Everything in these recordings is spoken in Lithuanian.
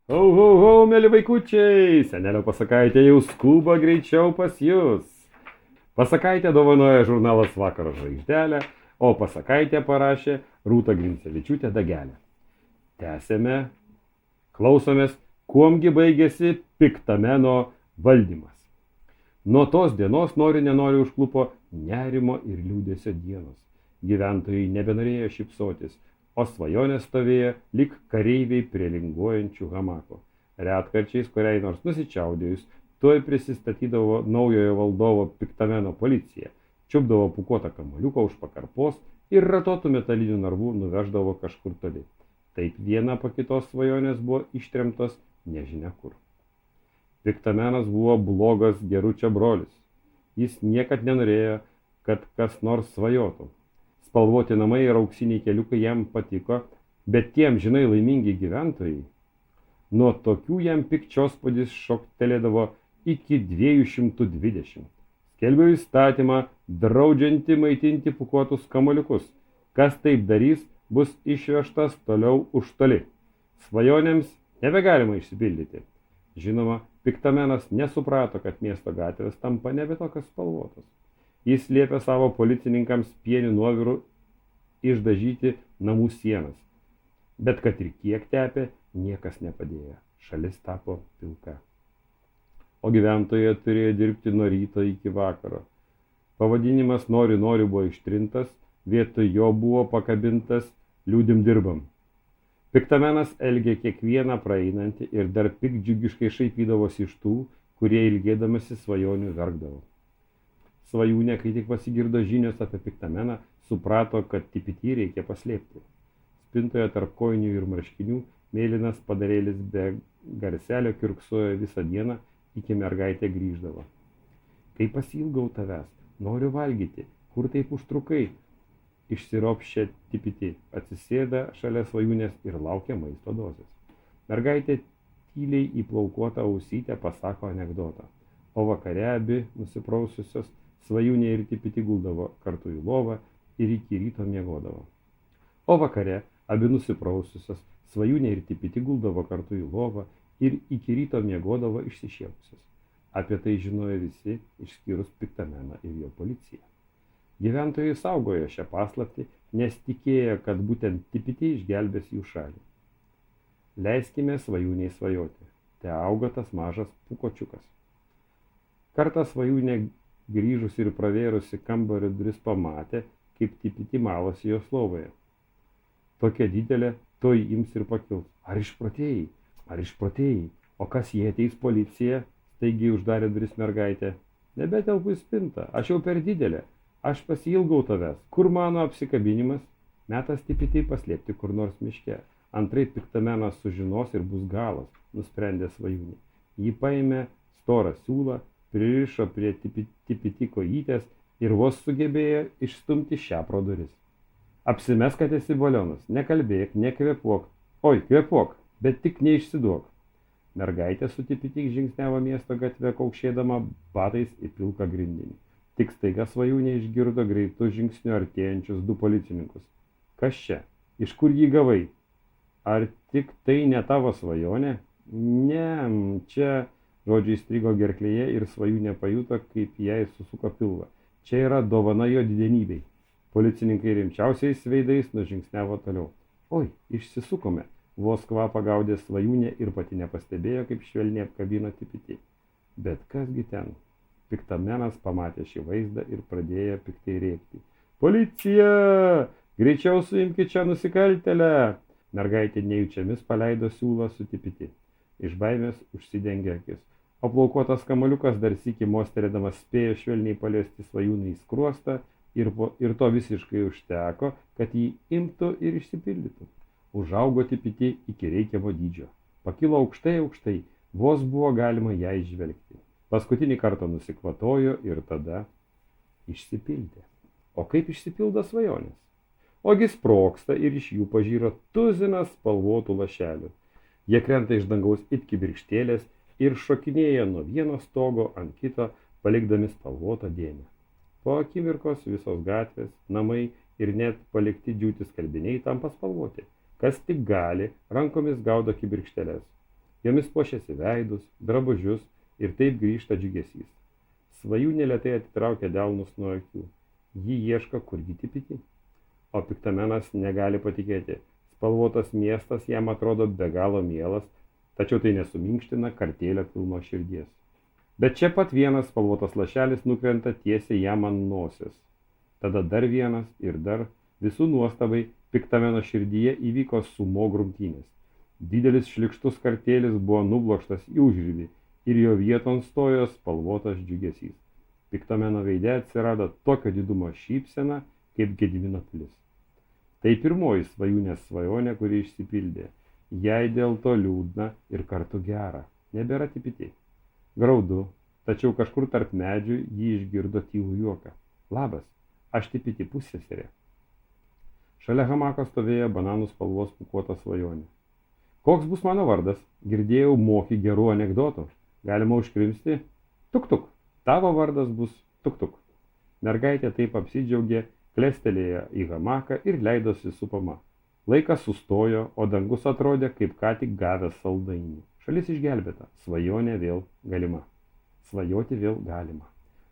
Ho, ho, ho, mėly vaikučiai, senelio pasakaitė jau skuba greičiau pas jūs. Pasakaitė dovanoja žurnalas Vakaro žvaigždelė, o pasakaitė parašė Rūta Grincevičiūtė Dagelė. Tęsėme, klausomės, kuomgi baigėsi piktameno valdymas. Nuo tos dienos nori užklupo nerimo ir liūdėsio dienos. Gyventojai nebenorėjo šypsotis, o svajonės stovėjo lyg kareiviai prie linguojančių hamako. Retkarčiais kuriai nors nusičiaudėjus, tuoj prisistatydavo naujojo valdovo piktameno policija, čiupdavo pūkuotą kamuoliuką už pakarpos ir ratotų metalinių narvų nuveždavo kažkur toli. Taip viena po kitos svajonės buvo ištremtos nežinia kur. Piktamenas buvo blogas Geručio brolis. Jis niekad nenorėjo, kad kas nors svajotų. Spalvoti namai ir auksiniai keliukai jam patiko, bet tiem žinai laimingi gyventojai, nuo tokių jam pikčiospodis šoktelėdavo iki 220. Skelbiu įstatymą, draudžiantį maitinti pūkuotus kamuoliukus. Kas taip darys, bus išvežtas toliau už toli. Svajonėms nebegalima išsipildyti. Žinoma, piktamenas nesuprato, kad miesto gatvės tampa nebe tokios spalvotos. Jis liepė savo policininkams pienių nuovirų išdažyti namų sienas. Bet kad ir kiek tepė, niekas nepadėjo. Šalis tapo pilka. O gyventojai turėjo dirbti nuo ryto iki vakaro. Pavadinimas nori buvo ištrintas, vietoj jo buvo pakabintas liūdim dirbam. Piktamenas elgė kiekvieną praeinantį ir dar piktdžiugiškai šaipydavosi iš tų, kurie ilgėdamasi svajonių verkdavo. Svajūnė, kai tik pasigirdo žinios apie piktameną, suprato, kad tipitį reikia paslėpti. Spintoje tarp kojinių ir marškinių mėlynas padarėlis be garselio kiurksojo visą dieną, iki mergaitė grįždavo. Kai pasiilgau tavęs, noriu valgyti, kur taip užtrukai? Išsiropščia tipitį, atsisėda šalia svajūnės ir laukia maisto dozės. Mergaitė tyliai į plaukuotą ausytę pasako anekdotą, o vakare abi nusipraususios svajūnė ir tipitį guldavo kartu į lovą ir iki ryto miegodavo. O vakare abi nusipraususios svajūnė ir tipitį guldavo kartu į lovą ir iki ryto miegodavo išsišiepusios. Apie tai žinojo visi, išskyrus piktameną ir jo policiją. Gyventojai saugojo šią paslaptį, nes tikėjo, kad būtent tipitį išgelbės jų šalį. Leiskime svajūniai svajoti. Te auga tas mažas pūkočiukas. Kartą svajūnė grįžus ir pravėrusi kambario duris pamatė, kaip tipitį malosi jos lovoje. Tokia didelė, toj ims ir pakils. Ar išprotėjai? Ar išprotėjai? O kas jie ateis policija? Staigiai uždarė duris mergaitė. Nebetelpu į spintą, aš jau per didelė. Aš pasiilgau tavęs. Kur mano apsikabinimas? Metas tipitį paslėpti kur nors miške. Antraip piktamenas sužinos ir bus galas, nusprendė svajūnė. Ji paėmė storą siūlą, pririšo prie tipitį kojytės ir vos sugebėjo išstumti šią pro duris. Apsimesk, kad esi balionas, nekalbėk, nekvėpuok. Oi, kvėpuok, bet tik neišsiduok. Mergaitė su tipitį žingsniavo miesto gatve, kaukšėdama batais į pilką grindinį. Tik staiga svajūnė išgirdo greitų žingsnių artėjančius du policininkus. Kas čia? Iš kur jį gavai? Ar tik tai ne tavo svajonė? Ne, čia... Žodžiai įstrigo gerklėje ir svajūnė pajuto, kaip jai susuko pilvą. Čia yra dovana jo didenybei. Policininkai rimčiausiais veidais nužingsniavo toliau. Oi, išsisukome. Vos kvapą gaudė svajūnė ir pati nepastebėjo, kaip švelniai apkabino tipitį. Bet kasgi ten? Piktamenas pamatė šį vaizdą ir pradėjo piktai rėkti. Policija! Greičiau suimkit čia nusikaltėlę! Mergaitė nejučiamis paleido siūlą su tipitį. Iš baimės užsidengė akis. O plaukuotas kamuoliukas dar sykį mostelėdamas spėjo švelniai paliesti svajūnį į skruostą ir to visiškai užteko, kad jį imtų ir išsipildytų. Užaugo tipitį iki reikiamo dydžio. Pakilo aukštai, vos buvo galima ją įžvelgti. Paskutinį kartą nusikvatojo ir tada išsipildė. O kaip išsipildo svajonės? Ogi sproksta ir iš jų pažyra tuzinas spalvotų lašelių. Jie krenta iš dangaus it kibirkštėlės ir šokinėja nuo vieno stogo ant kito, palikdami spalvotą dėmę. Po akimirkos visos gatvės, namai ir net palikti džiūti skalbiniai tampa spalvoti. Kas tik gali, rankomis gaudo kibirkšteles. Jomis puošiasi veidus, drabužius ir taip grįžta džiugesys. Svajūnė lėtai atitraukia delnus nuo akių. Ji ieško, kur dėti piti. O piktamenas negali patikėti. Spalvotas miestas jam atrodo be galo mielas, tačiau tai nesuminkština kartėlio pilno širdies. Bet čia pat vienas spalvotas lašelis nukrenta tiesiai jam ant nosies. Tada dar vienas ir dar, visų nuostabai, piktameno širdyje įvyko sumo grumtynės. Didelis šlikštus kartėlis buvo nublokštas į užribį ir jo vieton stojo spalvotas džiugesys. Piktameno veide atsirado tokio didumo šypsena, kaip Gedimino pilis. Tai pirmoji svajūnės svajonė, kuri išsipildė. Jai dėl to liūdna ir kartu gera. Nebėra tipiti. Graudu, tačiau kažkur tarp medžių ji išgirdo tylų juoką. Labas, aš tipiti pusseserė. Šalia hamako stovėjo bananų spalvos pūkuota svajonė. Koks bus mano vardas? Girdėjau, moki gerų anekdotų. Galima užkrimsti? Tuk-tuk. Tavo vardas bus Tuk-tuk. Mergaitė taip apsidžiaugė, klestelėjo į hamaką ir leidosi supama. Laikas sustojo, o dangus atrodė kaip ką tik gavęs saldainį. Šalis išgelbėta, svajonė vėl galima. Svajoti vėl galima.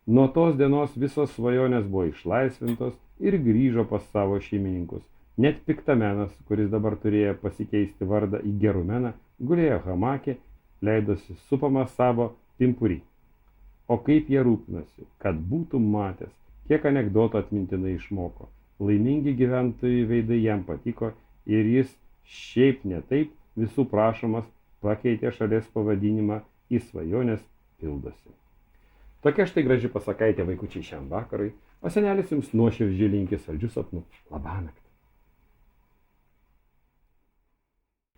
Nuo tos dienos visos svajonės buvo išlaisvintos ir grįžo pas savo šeimininkus. Net piktamenas, kuris dabar turėjo pasikeisti vardą į Gerumeną, gulėjo hamakė, leidosi supama savo pimpurį. O kaip jie rūpinasi, kad būtų matęs, kiek anekdotų atmintinai išmoko. Laimingi gyventojų veidai jam patiko ir jis šiaip ne taip visų prašomas pakeitė šalies pavadinimą į Svajonės pildosi. Tokia štai graži pasakaitė vaikučiai šiam vakarui, o senelis jums nuoširdžiai linki saldžių sapnų. Labanakt.